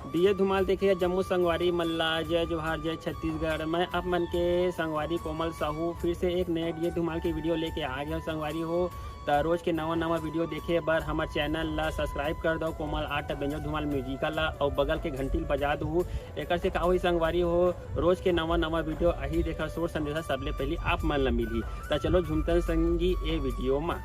दिए धुमाल देखिए जम्मू संगवारी मल्ला जय जोहार जय छत्तीसगढ़। मैं आप मन के संगवारी कोमल साहू फिर से एक नए दिए धुमाल की वीडियो लेके आ गया संगवारी हो। तो रोज के नवा वीडियो देखे बर हमारे चैनल ला सब्सक्राइब कर दो कोमल आर्ट बेंजो धुमाल म्यूजिकल ला और बगल के घंटी बजा दू। एक से का हुई संगवारी हो रोज के नवा वीडियो अही देखा सोर संदेशा सबले पहले आप मन ला मिली। तो चलो झुमतन संगी ए वीडियो में।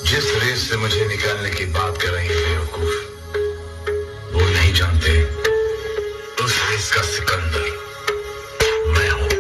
जिस रेस से मुझे निकालने की बात कर रही है बेवकूफ, वो नहीं जानते उस रेस का सिकंदर मैं हूं।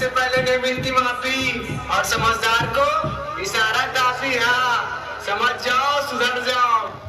से पहले नहीं मिलती माफी, और समझदार को इशारा काफी है। समझ जाओ, सुधर जाओ।